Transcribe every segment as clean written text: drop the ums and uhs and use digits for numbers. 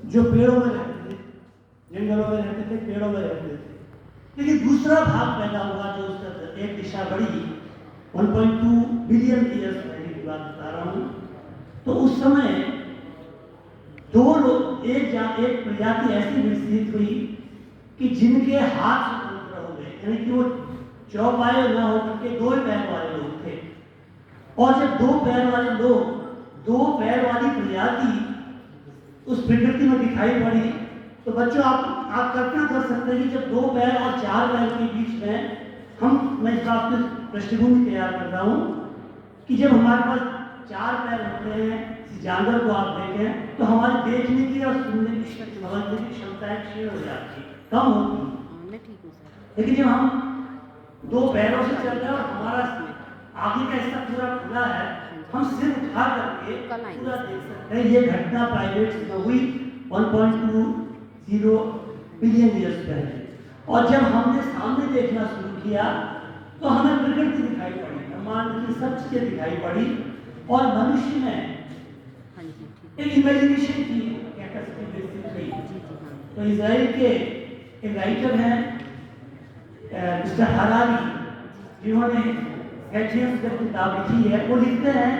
जो पेड़ों में रहते थे, जंगलों में रहते थे, पेड़ों में रहते थे। लेकिन दूसरा भाग पैदा हुआ जो उसका एक दिशा बढ़ी, 1.2 बिलियन ईयर्स पहले की बात बता रहा हूँ। तो उस समय दो लोग, एक प्रजाति ऐसी विकसित हुई कि जिनके हाथ स्वतंत्र हो गए, यानी कि वो चौपाए न होकर के दो पैर वाले लोग थे। और जब दो पैर वाले लोग, दो पैर वाली प्रजाति उस प्रकृति में दिखाई पड़ी, तो बच्चों आप कल्पना कर सकते हैं कि जब दो पैर और चार पैर के बीच में मैं इस बात की पृष्ठभूमि तैयार कर रहा हूँ कि जब हमारे पास चार पैर होते हैं, किसी जानवर को आप देखें तो हमारी देखने की और सुनने की समझने की क्षमताएं क्षीण हो जाती, कम होती। लेकिन जब हम दो पैरों से चल रहे हैं और हमारा आगे का हिस्सा पूरा खुला है, हम सिर उठा करके पूरा देख सकते हैं। ये घटना प्राइमेट्स में हुई 1.20 बिलियन ईयर्स पहले। और जब हमने सामने देखना शुरू किया तो हमें प्रकृति दिखाई पड़ी, ब्रह्मांड की सब चीजें दिखाई पड़ी, और मनुष्य में एक इमेजिनेशन की कैपेसिटी विकसित हुई। तो इजराइल के एक राइटर हैं मिस्टर हरारी, जिन्होंने सेपियंस की किताब लिखी है, वो लिखते हैं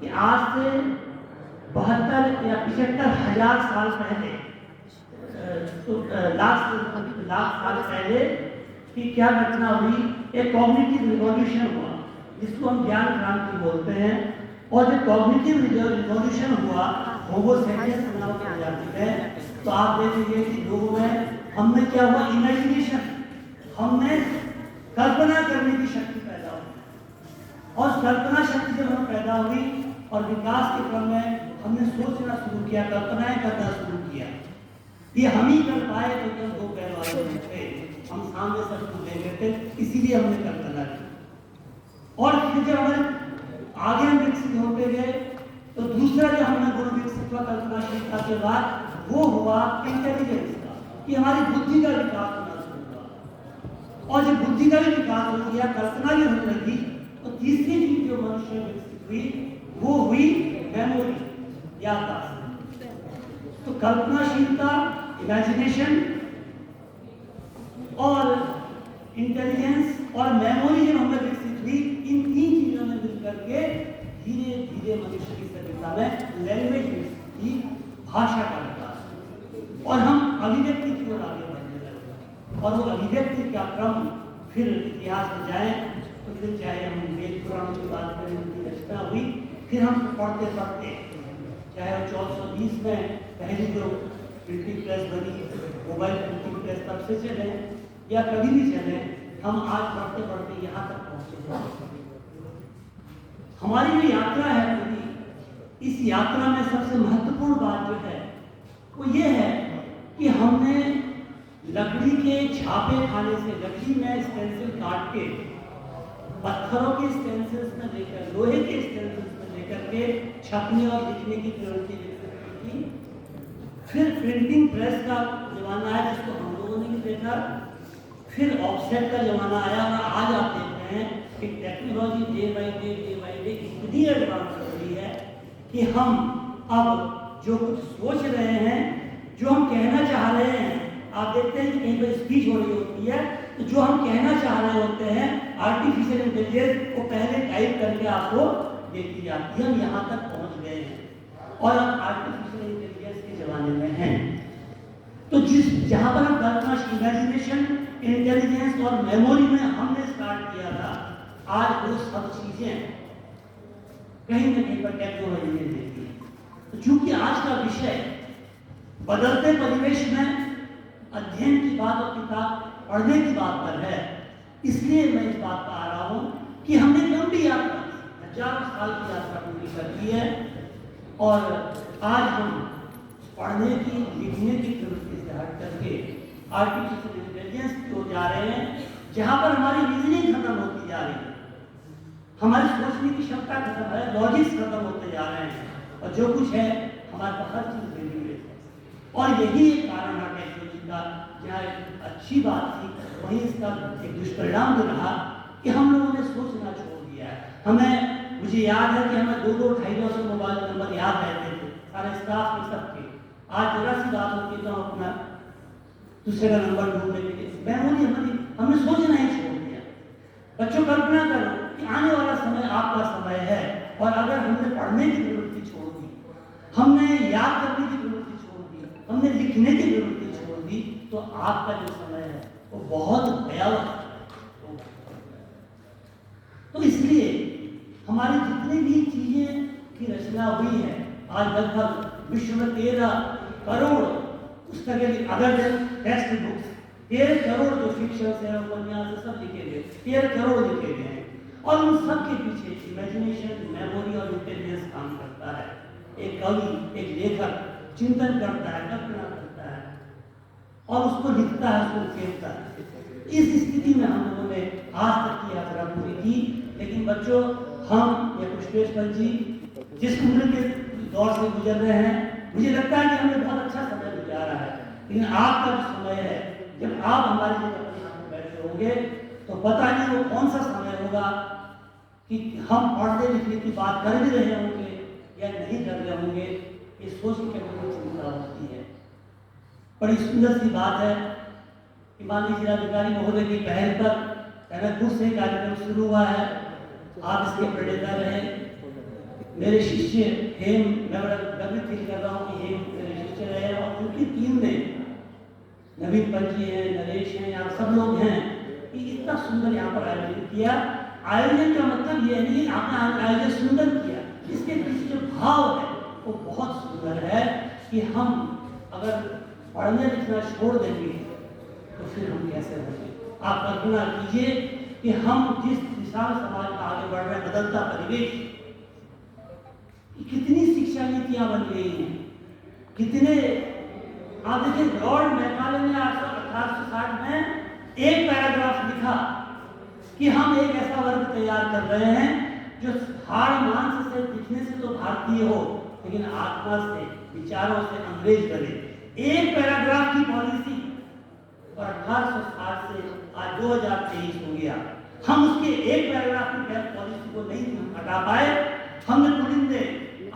कि आज से 72 या 75 हजार साल पहले, लाख साल पहले कि क्या घटना हुई, एक कॉग्निटिव रिवॉल्यूशन हुआ जिसको हम ज्ञान क्रांति बोलते हैं। और जब कॉग्निटिव रिवॉल्यूशन हुआ होमो सेपियंस नाम की प्रजाति में, तो आप देखेंगे कि लोगों में हमने क्या हुआ, इमेजिनेशन, हमने कल्पना करने की शक्ति पैदा हुई। और कल्पना शक्ति जब हमें पैदा हुई और विकास के क्रम में हमने सोचना शुरू किया, कल्पनाएं करना शुरू किया। ये हम ही कर पाए तो जब दो पैर वाले थे, हम सामने सब कुछ देख रहे थे, इसीलिए हमने कल्पना की। और फिर जब हमारे आगे हम विकसित होते गए तो दूसरा जो हमने गुण विकसित हुआ कल्पनाशीलता के बाद, वो हुआ इंटेलिजेंस का, कि हमारी बुद्धि का विकास होना शुरू हुआ। और जब बुद्धि का भी विकास हो गया, कल्पना भी होने लगी, तो तीसरी चीज जो मनुष्य में विकसित हुई वो हुई मेमोरी, याददाश्त। तो कल्पनाशीलता, इमेजिनेशन और इंटेलिजेंस और मेमोरी जब हमें विकसित हुई, इन तीन चीजों में मिलकर के धीरे धीरे मनुष्य की सभ्यता में लैंग्वेज विकसित हुई, भाषा का विकास, और हम अभिव्यक्ति की ओर आगे बढ़ने लगे। और वो अभिव्यक्ति का क्रम फिर इतिहास में जाए तो फिर चाहे हम वेद पुराणों की बात करें, उनकी रचना हुई, फिर हम पढ़ते पढ़ते, चाहे 1420 में पहली जो प्रिंटिंग प्रेस बनी, मोबाइल प्रिंटिंग प्रेस तब से चले या कभी भी चले, हम आज पढ़ते पढ़ते यहाँ तक पहुँचे। हमारी जो यात्रा है पूरी, इस यात्रा में सबसे महत्वपूर्ण बात जो है वो ये है कि हमने लकड़ी के छापे खाने से, लकड़ी में स्टेंसिल काट के, पत्थरों के स्टेंसिल्स में लेकर, लोहे के स्टेंसिल्स में लेकर के छपने और लिखने की प्रवृत्ति विकसित की। फिर प्रिंटिंग प्रेस का जमाना आया जिसको हम लोगों ने भी देखा, फिर ऑफसेट का जमाना आया, और आज आप देखते हैं कि टेक्नोलॉजी डे बाई डे इतनी एडवांस हो रही है कि हम अब जो कुछ सोच रहे हैं, जो हम कहना चाह रहे हैं, आप देखते हैं कि कहीं पर स्पीच हो रही होती है तो जो हम कहना चाह रहे होते हैं, आर्टिफिशियल इंटेलिजेंस वो पहले टाइप करके आपको देती जाती है। हम यहाँ तक पहुँच गए हैं और हम आर्टिफिशियल इंटेलिजेंस के जमाने में हैं। तो जहाँ पर हम कल्पना, इमेजिनेशन, इंटेलिजेंस और मेमोरी में हमने स्टार्ट किया था, आज वो सब चीजें कहीं न कहीं पर टेक्नोलॉजी ने देती है। तो चूंकि आज का विषय बदलते परिवेश में अध्ययन की बात और किताब पढ़ने की बात पर है, इसलिए मैं इस बात पर आ रहा हूँ कि हमने लंबी यात्रा, हजारों साल की यात्रा पूरी कर दी है, और आज हम पढ़ने की, लिखने की प्रवृत्ति से हट करके आर्टिफिशियल इंटेलिजेंस की ओर जा रहे हैं, जहाँ पर हमारी रीजनिंग खत्म होती जा रही है, हमारी सोचने की क्षमता खत्म है, लॉजिक्स खत्म होते जा रहे हैं, और जो कुछ है हमारे पास हर चीज रेडी है। और यही एक कारण है टेक्नोलॉजी का, जहाँ अच्छी बात थी वहीं इसका एक दुष्परिणाम भी रहा कि हम लोगों ने सोचना छोड़ दिया है। मुझे याद है कि हमें 2-2 2.5 मोबाइल नंबर याद रहते थे, सारे स्टाफ के सबके, आज जरा सी बात होती तो हम अपना दूसरे का नंबर ढूंढने के लिए मेमोरी हमने सोचना ही छोड़ दिया। बच्चों कल्पना करो कि आने वाला समय आपका समय है, और अगर हमने पढ़ने की प्रवृत्ति छोड़ दी, हमने याद करने की प्रवृत्ति छोड़ दी, हमने लिखने की प्रवृत्ति छोड़ दी, तो आपका जो समय है वो बहुत भयावह है। तो इसलिए हमारी जितनी भी चीजें की रचना हुई है, आज लगभग विश्व में 13 करोड़ पुस्तकें, other than text books, 13 crore जो फिक्शन है, उपन्यास सब लिखे गए, 13 करोड़ लिखे गए हैं, और उन सब के पीछे इमेजिनेशन, मेमोरी और इंटेलिजेंस काम करता है। एक कवि, एक लेखक चिंतन करता है, कल्पना करता है और उसको लिखता है, उसको उकेरता है। इस स्थिति में हम लोगों ने आज तक की यात्रा पूरी की। लेकिन बच्चों, हम या पुष्पेश्वर जी जिस उम्र के दौर से गुजर रहे हैं, मुझे लगता है कि हमने बहुत अच्छा समय गुजारा है। लेकिन आपका जो समय है, जब आप हमारे लिए बैठे होंगे, तो पता नहीं वो कौन सा समय होगा कि हम पढ़ने लिखने की बात कर भी रहे होंगे या नहीं कर रहे होंगे। ये सोच के मुझे चिंता होती है। बड़ी सुंदर सी बात है कि माननीय जिलाधिकारी महोदय की पहल पर टनकपुर से कार्यक्रम शुरू हुआ है। आप इसके प्रेरणा रहे। मेरे शिष्य हेम, मैं बड़ा गर्व फील कर रहा हूँ कि हेम मेरे शिष्य रहे, और उनकी टीम ने, नवीन पंजी हैं, नरेश हैं, यहाँ सब लोग हैं, कि इतना सुंदर यहाँ पर आयोजन किया। आयोजन का मतलब ये नहीं आपने आयोजन सुंदर किया, इसके पीछे जो भाव है वो बहुत सुंदर है कि हम अगर पढ़ने लिखना छोड़ देंगे तो फिर हम कैसे होंगे। आप कल्पना कीजिए कि हम जिस दिशा में समाज में आगे बढ़ रहे हैं, बदलता परिवेश, कितनी शिक्षा नीतियां बन गई हैं, कितने। आप देखिए, लॉर्ड मैकाले ने 1860 में एक पैराग्राफ लिखा कि हम एक ऐसा वर्ग तैयार कर रहे हैं जो हाड़ मांस से, दिखने से तो भारतीय हो, लेकिन आत्मा से, विचारों से अंग्रेज बने। एक पैराग्राफ की पॉलिसी, और 1860 से आज 2023 हो गया, हम उसके एक पैराग्राफ की पॉलिसी को नहीं हटा पाए। हमने पुलिंदे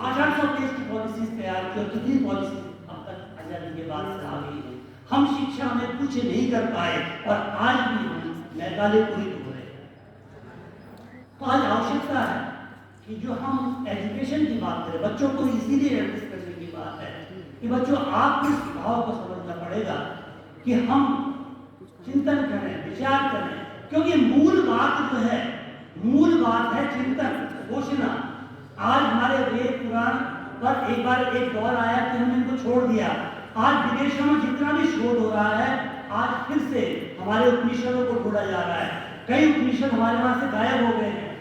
800 पेज की पॉलिसीज तैयार की, और कितनी पॉलिसी अब तक आजादी के बाद से आ गई है। हम शिक्षा में कुछ नहीं कर पाए, और आज भी हम मैकाले पूरी हो रहे हैं। तो आज आवश्यकता है कि जो हम एजुकेशन की बात करें, बच्चों को इसीलिए एड्रेस करने की बात है कि बच्चों, आपको इस भाव को समझना पड़ेगा कि हम चिंतन करें, विचार करें, क्योंकि मूल बात जो है, मूल बात है चिंतन, घोषणा। आज हमारे वेद पुराण पर एक बार एक दौर आया कि हमने इनको छोड़ दिया। आज विदेशों में जितना भी शोध हो रहा है, आज फिर से हमारे उपनिषदों को ढूंढा जा रहा है। कई उपनिषद हमारे वहां से गायब हो गए हैं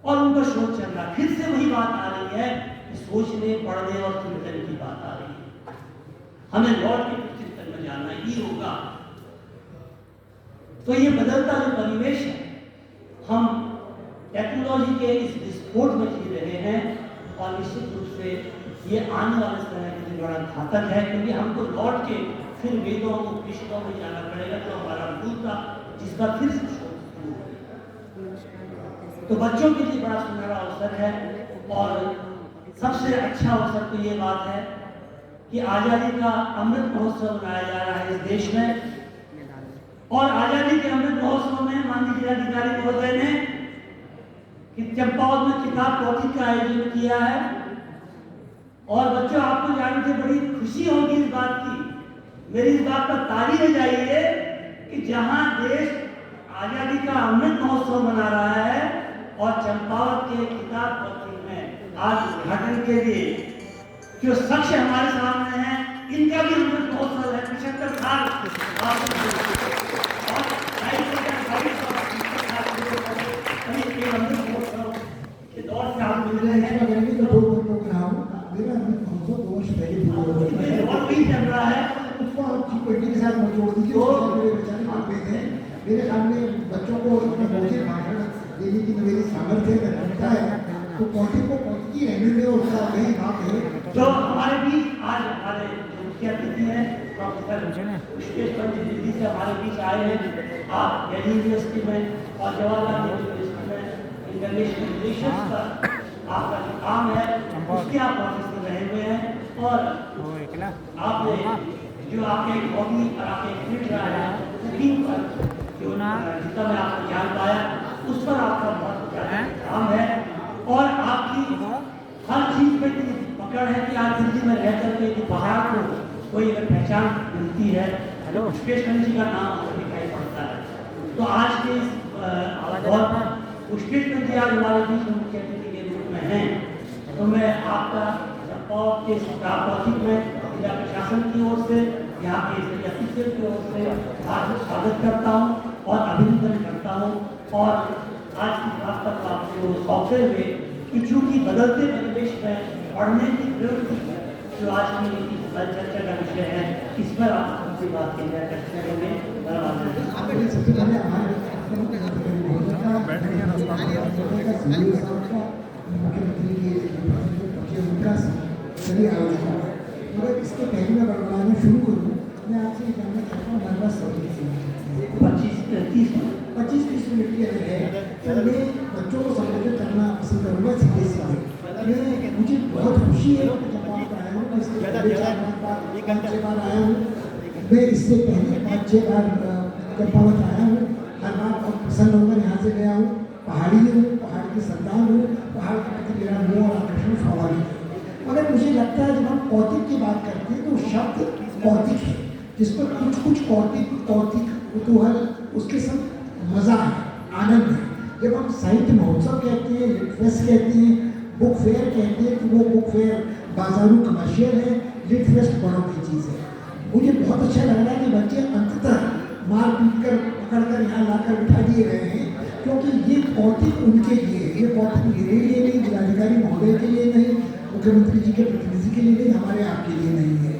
और उनका शोध चल रहा है। फिर से वही बात आ रही है कि सोचने, पढ़ने और चिंतन की बात आ रही है। हमें लौट के चिंतन में जाना ही होगा। तो ये बदलता जो परिवेश है, हम टेक्नोलॉजी के इस विस्फोट में जी रहे हैं, और निश्चित रूप से ये आने वाले समय के लिए बड़ा घातक है, क्योंकि हमको लौट के फिर वेदों, उपनिषदों में जाना पड़ेगा, तो हमारा मूल था जिसका फिर से शोध शुरू हो। तो बच्चों के लिए बड़ा सुनहरा अवसर है, और सबसे अच्छा अवसर तो ये बात है कि आजादी का अमृत महोत्सव मनाया जा रहा है इस देश में। और आजादी के अमृत महोत्सव में माननीय जिलाधिकारी महोदय ने कि चंपावत में किताब कॉपी का आयोजन किया है। और बच्चों, आपको जान के बड़ी खुशी होगी इस बात की, मेरी इस बात पर तारीफ हो जाइए कि जहां देश आजादी का अमृत महोत्सव मना रहा है, और चंपावत के किताब कॉपी में आज उद्घाटन के लिए जो शख्स हमारे सामने हैं, इनका भी अमृत महोत्सव है। 75 साल दौर से आप मिल रहे हैं। मेरा अमृत महोत्सव 2 वर्ष पहले और भी चल रहा है, उसको आप G20 के साथ जोड़ दीजिए। मेरे सामने बच्चों को इतना मौलिक भाषण देने की मेरी सामर्थ्य रखता है, तो कॉन्टी को कॉन्टी की रहने में उसका वही बात है। जो हमारे बीच आज हमारे मुख्य अतिथि हैं प्रोफेसर पुष्पेश्वर जी दिल्ली से हमारे बीच आए हैं। आप दिल्ली यूनिवर्सिटी में और जवाहरलाल नेहरू यूनिवर्सिटी में इंटरनेशनल रिलेशंस का आपका जो काम है उसके आप ऑफिस में रहे हुए हैं और आपने जो आपके हॉबी और आपके फिट रहा है कुकिंग पर जो जितना मैं आपको जान पाया उस पर आपका बहुत ज़्यादा काम है और आपकी हर चीज़ में इतनी पकड़ है कि आप दिल्ली में रह करके कि पहाड़ को कोई अगर पहचान मिलती है पुष्पेश्वर जी का नाम आपको दिखाई पड़ता है। तो आज के इस दौर पर पुष्पेश्वर जी आज हमारे बीच में मुख्य अतिथि के रूप में हैं, तो मैं आपका और के प्रापौतिक में जिला प्रशासन की ओर से यहाँ के जिला अफिसर की ओर से हार्दिक स्वागत करता हूँ और अभिनंदन करता हूँ। और आज की बात तक आपको सौंपते हुए कि चूँकि बदलते परिवेश में पढ़ने की प्रवृत्ति है जो आज की चर्चा का विषय है, इस पर आप सबसे बात केंद्र करते रहेंगे। सबसे पहले हमारे मुख्यमंत्री के उनका सभी आयोजकों मगर इसके पहले मैं बड़बड़ाना शुरू करूँ, मैं आपसे जानना चाहता हूँ हमारे पास 25-30 मिनट की अगर है तो मैं बच्चों को संबोधित करना पसंद करूँगा सीधे सीधे। मुझे बहुत खुशी है कि जब आप आए हो, मैं इसके पहले 4-5 बार आया हूँ, मैं इससे पहले 5-6 बार चंपावत आया हूँ, हर बार बहुत प्रसन्न होकर यहाँ से गया हूँ। पहाड़ी हूँ, पहाड़ की संतान हूँ, पहाड़ के प्रति मेरा मोह और आकर्षण स्वाभाविक है। मगर मुझे लगता है जब हम कौतिक की बात करते हैं तो शब्द कौतिक है जिस पर कुछ कौतिक कुतूहल उसके सब मज़ा है, आनंद है। जब हम साहित्य महोत्सव कहते हैं, लिट फेस्ट कहते हैं, बुक फेयर कहते हैं तो वो बुक फेयर बाजारू कमर्शियल है, लिट फेस्ट बड़ों की चीज़ है। मुझे बहुत अच्छा लग रहा है कि बच्चे अंततः मार पीट कर पकड़ कर यहाँ लाकर बिठा दिए गए हैं, क्योंकि ये कौतिक उनके लिए, ये कौतिक मेरे लिए नहीं, जिलाधिकारी महोदय के लिए नहीं, मुख्यमंत्री जी के प्रतिनिधि के लिए नहीं, हमारे आपके लिए नहीं है।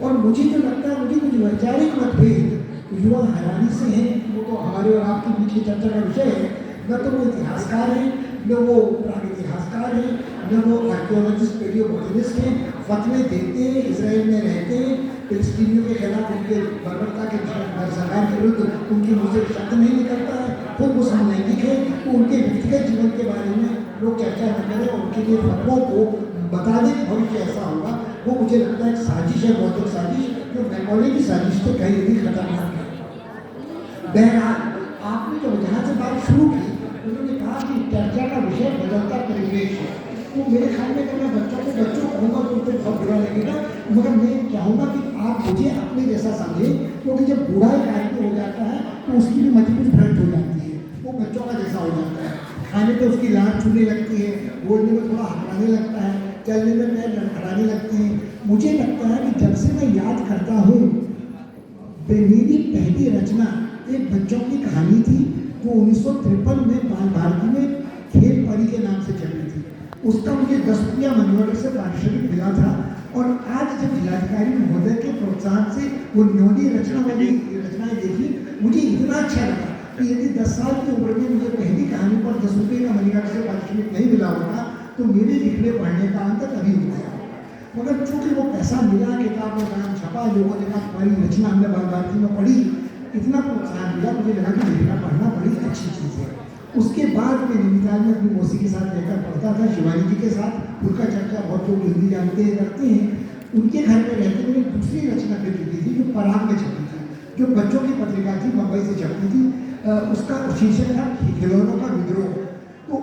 और मुझे जो लगता है, मुझे कुछ वैचारिक मतभेद युवा हैरानी से हैं, वो तो हमारे और आपके बीच की चर्चा का विषय है। न तो वो इतिहासकार हैं, न वो प्रागइतिहासकार हैं, न वो आर्कियोलॉजिस्ट पेलियोबोटनिस्ट हैं, फतवे देते हैं, इसराइल में रहते हैं, फिलिस्तीनियों के खिलाफ उनके बर्बरता के सरकार के विरुद्ध उनकी मुँह से शब्द नहीं निकलता है, खुद वो समलैंगिक है, तो उनके व्यक्तिगत जीवन के बारे में लोग चर्चा न करें और उनके लिए फतवों को बता दें कि भविष्य ऐसा होगा, वो मुझे लगता है एक साजिश है, बौद्धिक साजिश, जो मैकॉले की साजिश से कहीं भी खतरनाक है। बहरहाल आपने जो जहाँ से बात शुरू की, उन्होंने कहा कि चर्चा का विषय बदलता परिवेश है, तो मेरे ख्याल में अगर मैं बच्चों कहूँगा तो उनको बहुत बुरा लगेगा, मगर मैं चाहूँगा कि आप मुझे अपने जैसा समझें, क्योंकि जब बूढ़ा एक आदमी हो जाता है तो उसकी भी मति कुछ भ्रष्ट हो जाती है, वो बच्चों का जैसा हो जाता है, खाने पे उसकी लार छूने लगती है, बोलने में थोड़ा हकलाने लगता है, चलने में पैर लड़खड़ाने लगते हैं। मुझे लगता है कि जब से मैं याद करता हूँ, मेरी पहली रचना एक बच्चों की कहानी थी जो 1953 में बाल भारती में खेल परी के नाम से चली थी। उसका मुझे 10 रुपया मनी से पारिश्रमिक मिला था, और आज जब जिलाधिकारी महोदय के प्रोत्साहन से वो न्योनी रचना वाली रचनाएं देखी, मुझे इतना अच्छा लगा कि यदि 10 साल की उम्र में मुझे पहली कहानी पर 10 रुपये का मनी से पारिश्रमिक नहीं मिला होता तो मेरे लिखने पढ़ने का अंत कभी हो गया। मगर चूँकि वो पैसा मिला, किताब में नाम छपा, लोगों ने कहा तुम्हारी रचना हमने बाल भारती में पढ़ी, इतना प्रोत्साहन मिला, मुझे लगा कि लिखना पढ़ना बड़ी अच्छी चीज़ है। उसके बाद मैं नैनीताल में अपनी मौसी के साथ रहकर पढ़ता था, शिवानी जी के साथ, उनका चर्चा बहुत लोग हिंदी जानते हैं करते हैं। उनके घर में रहते मैंने दूसरी रचना भी लिखी थी जो पराग में छपी थी, जो बच्चों की पत्रिका थी, मुंबई से छपी थी। उसका शीर्षक था खिलौनों का विद्रोह। तो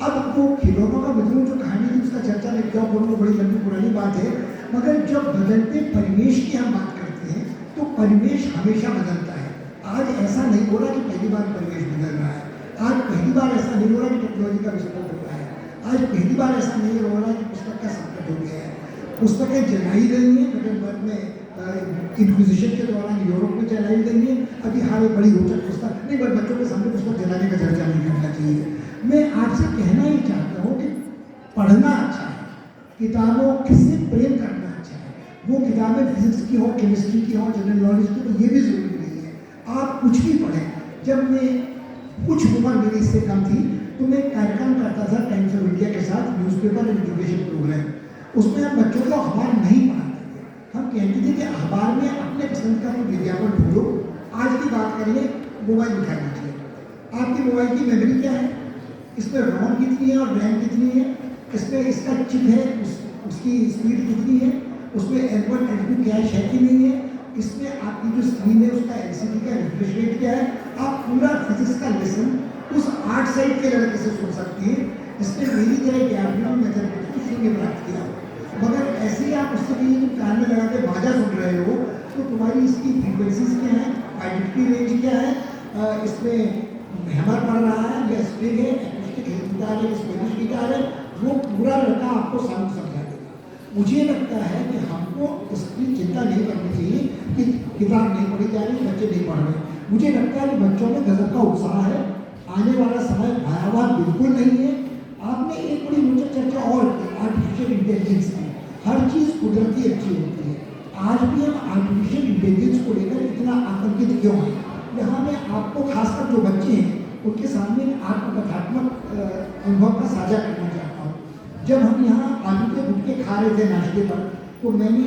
अब वो खिलौनों का विद्रोह जो कहानी थी उसका चर्चा में क्यों करूँ, बड़ी लंबी पुरानी बात है, मगर जब बदलते परिवेश की हम बात करते हैं तो परिवेश हमेशा बदलता है। आज ऐसा नहीं हो रहा कि पहली बार परिवेश बदल रहा है, आज पहली बार ऐसा नहीं हो रहा कि टेक्नोलॉजी का विस्फोट हो रहा है, आज पहली बार ऐसा नहीं हो रहा कि पुस्तक का संकट हो गया है। पुस्तकें जलाई गई हैं, गटनबर्ग में इंक्विजिशन के दौरान यूरोप में जलाई गई हैं। अभी हाल में बड़ी रोचक पुस्तक नहीं, पर बच्चों के सामने पुस्तक जलाने का चर्चा नहीं करना चाहिए। मैं आपसे कहना ही चाहता हूँ कि पढ़ना अच्छा है, किताबों से प्रेम करना अच्छा है। वो किताबें फिजिक्स की हो, केमिस्ट्री की हो, जनरल नॉलेज की हो, ये भी जरूरी नहीं है, आप कुछ भी पढ़ें। जब मैं कुछ उम्र मेरी इससे कम थी तो मैं कार्यक्रम करता था टाइम्स ऑफ इंडिया के साथ, न्यूज़पेपर एजुकेशन प्रोग्राम। उसमें हम बच्चों को अखबार नहीं पढ़ाते थे, हम कहते थे कि अखबार में अपने पसंद का कोई विज्ञापन ढूंढो। आज की बात करिए, मोबाइल उठा लीजिए, आपकी मोबाइल की मेमोरी क्या है, इसमें रोम कितनी है और रैम कितनी है, इसमें इसका चिप है, उसकी स्पीड कितनी है, उसमें L1 L2 कैश है कि नहीं है, इसमें आपकी जो स्क्रीन है उसका LCD का रिफ्रेश रेट क्या है। आप पूरा फिजिक्स का लेसन उस 8 साइड के लड़के से सुन सकती है जिसने मेरी तरह ग्राफिकल मैथमेटिक्स शून्य प्राप्त किया। मगर ऐसे ही आप उससे भी कान में लगा के बाजा सुन रहे हो तो तुम्हारी इसकी फ्रीक्वेंसीज क्या है, आइडेंटिटी रेंज क्या है, इसमें हैमर पड़ रहा है या स्ट्रिंग है, एक्यूस्टिक गिटार है, स्पेनिश गिटार है, वो पूरा लड़का आपको साउंड समझा देगा। मुझे लगता है कि हमको इसकी चिंता नहीं करनी चाहिए कि किताब नहीं पढ़ी जा रही, बच्चे नहीं पढ़ रहे। मुझे लगता है कि बच्चों में गजब का उत्साह है, आने वाला समय भयावह बिल्कुल नहीं है। आपने एक बड़ी रोचक चर्चा और आर्टिफिशियल इंटेलिजेंस की, हर चीज़ कुदरती अच्छी होती है। आज भी हम आर्टिफिशियल इंटेलिजेंस को लेकर इतना आतंकित क्यों हैं? यहाँ मैं आपको खासकर जो बच्चे हैं उनके सामने आत्मकथात्मक अनुभव का साझा करना चाहता हूँ। जब हम यहाँ आलू के गुटके खा रहे थे नाश्ते पर, तो मैंने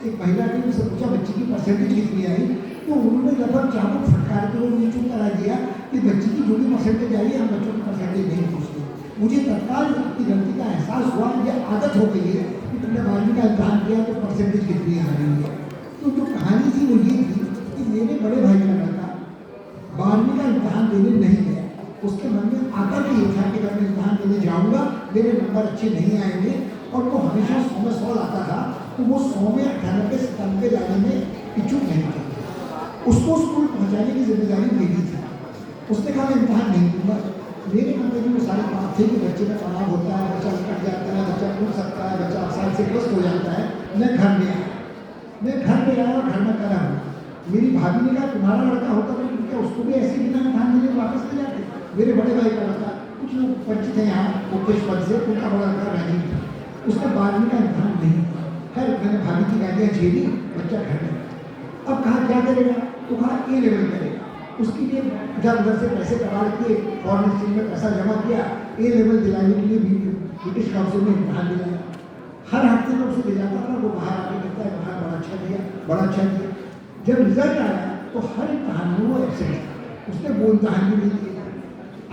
एक महिला ने मुझसे पूछा बच्ची की परसेंटेज कितनी आई, तो उन्होंने लगभग चाबुक फटकार के वो चुप करा दिया कि बच्ची की जो भी परसेंटेज आई है हम बच्चों की परसेंटेज नहीं पूछते। मुझे तत्काल अपनी गलती का एहसास हुआ, यह आदत हो गई है कि तुमने 12वीं का इम्तहान किया तो परसेंटेज कितनी आ रही है। तो जो कहानी थी वो ये थी कि मेरे बड़े भाई का लड़का 12वीं का इम्तहान देने नहीं गया। उसके मन में आकर के ये था कि अगर मैं इम्तहान देने जाऊँगा मेरे नंबर अच्छे नहीं आएंगे, और वो हमेशा 100 में 100 लाता था, तो वो 100 में 98-97 लाने में इच्छुक नहीं था। उसको स्कूल पहुँचाने की जिम्मेदारी मेरी थी। उसने कहा मैं इम्तहान नहीं दूंगा। मेरे मन में भी वो सारी बात थी कि बच्चे का तनाव होता है, बच्चा कट जाता है, बच्चा टूट सकता है, बच्चा आसानी से ग्रस्त हो जाता है। मैं घर में आया और घर में करा हूँ। मेरी भाभी ने कहा तुम्हारा लड़का होता तो क्या उसको भी ऐसे बिना इम्तहान देने वापस ले जाते? मेरे बड़े भाई का लड़का, कुछ लोग परिचित हैं यहाँ मुकेश पद से, उनका बड़ा लड़का राजीव था, उसने 12वीं का इम्तहान नहीं था। खैर मैंने भाभी की गालियाँ झेली, बच्चा घर में। अब कहा क्या करेगा? तो कहा A लेवल करेगा। उसके लिए इधर उधर से पैसे कमा के फॉरेन एक्सचेंज में पैसा जमा किया, A लेवल दिलाने के लिए भी ब्रिटिश काउंसिल में इम्तहान दिलाया। हर हफ्ते में उसे ले जाता था, वो बाहर आके कहता है इम्तहान बड़ा अच्छा दिया। जब रिजल्ट आया तो हर इम्तहान में वो एब्सेंट था, उसने वो इम्तहान भी नहीं दिया।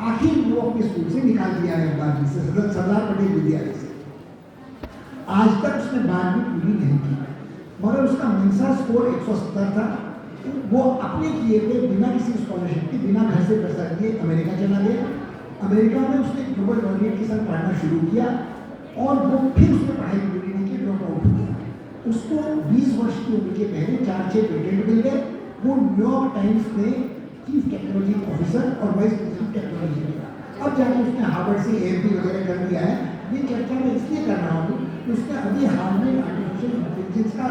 आखिर वो अपने स्कूल से निकाल दिया है 12वीं से, सरदार पटेल विद्यालय से। आज तक उसने 12वीं पूरी नहीं की, मगर उसका मेंसा स्कोर 170 था। वो अपने किए हुए बिना किसी स्कॉलरशिप के, बिना घर से पैसा दिए अमेरिका चला गया। अमेरिका में उसने ग्लोबल वॉर्मिंग के साथ पढ़ना शुरू किया और वो फिर उसने पढ़ाई पूरी नहीं की, ड्रॉप आउट हो गया। उसको 20 वर्ष की उम्र के पहले 4-6 पेटेंट मिल गए। वो न्यूयॉर्क टाइम्स में चीफ टेक्नोलॉजी ऑफिसर और वाइस प्रेसिडेंट टेक्नोलॉजी मिला। अब जाके उसने हार्वर्ड से AMP वगैरह कर लिया है। ये चर्चा मैं इसलिए कर रहा हूँ कि उसने अभी हाल में आर्टिफिशियल इंटेलिजेंस का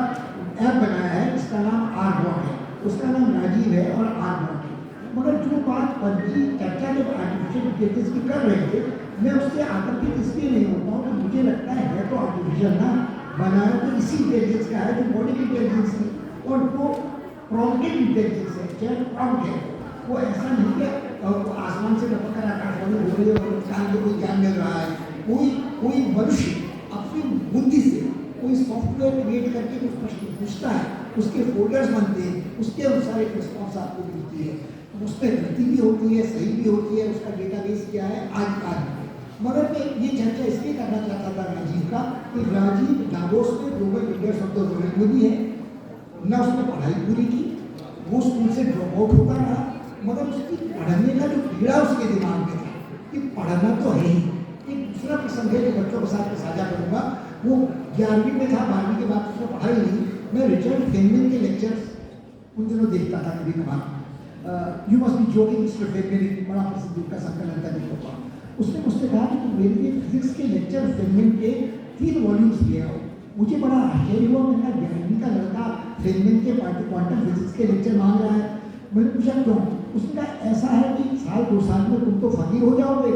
ऐप बनाया है, इसका नाम आर्बॉट है, उसका नाम राजीव है और आर्बॉट है। मगर जो बात पबजी चर्चा जब आर्टिफिशियल इंटेलिजेंस की कर रहे थे, मैं उससे आकर्षित इसलिए नहीं होता हूँ कि मुझे लगता है तो आर्टिफिशियल ना बनाया तो इसी इंटेलिजेंस का है जो बॉडी इंटेलिजेंस थी, और वो प्रॉम्प्टेड इंटेलिजेंस है, चाहे प्रॉम्प्ट है। वो ऐसा नहीं कि आसमान से लपक कर आकाशवाणी हो रही है और इंसान को कोई ज्ञान मिल रहा है। कोई मनुष्य अपनी बुद्धि से कोई सॉफ्टवेयर क्रिएट करके कुछ प्रश्न पूछता है, उसके फोल्डर्स बनते हैं, उसके अनुसार एक रिस्पॉन्स आपको मिलती है। उस पर गलती भी होती है, सही भी होती है, उसका डेटाबेस क्या है आदि। मगर मैं ये चर्चा इसलिए करना चाहता था राजीव का कि राजीव दावोस में global leaders of the world में भी है। न उसने पढ़ाई पूरी की, वो स्कूल से ड्रॉप आउट होता रहा, मगर उसकी पढ़ने का जो कीड़ा उसके दिमाग में था कि पढ़ना तो है ही। एक दूसरा प्रसंग है जो बच्चों के साथ साझा करूँगा। वो 11वीं में था, 12वीं के बाद उसने पढ़ाई नहीं। मैं रिचर्ड फेनमैन के लेक्चर्स उन दिनों देखता था कभी कभार। You must be joking mister Feynman, एक बड़ा प्रसिद्ध का संकलन था देखो का। उसने मुझसे कहा कि मेरे लिए फिजिक्स के लेक्चर फेनमैन के 3 वॉल्यूम्स ले आओ। मुझे बड़ा आश्चर्य हुआ, मैंने कहा 11वीं का लड़का फेनमैन के क्वांटम फिजिक्स के लेक्चर मांग रहा है। मैंने पूछा क्यों? उसने कहा ऐसा है कि 1-2 साल में तुम तो फकीर हो जाओगे।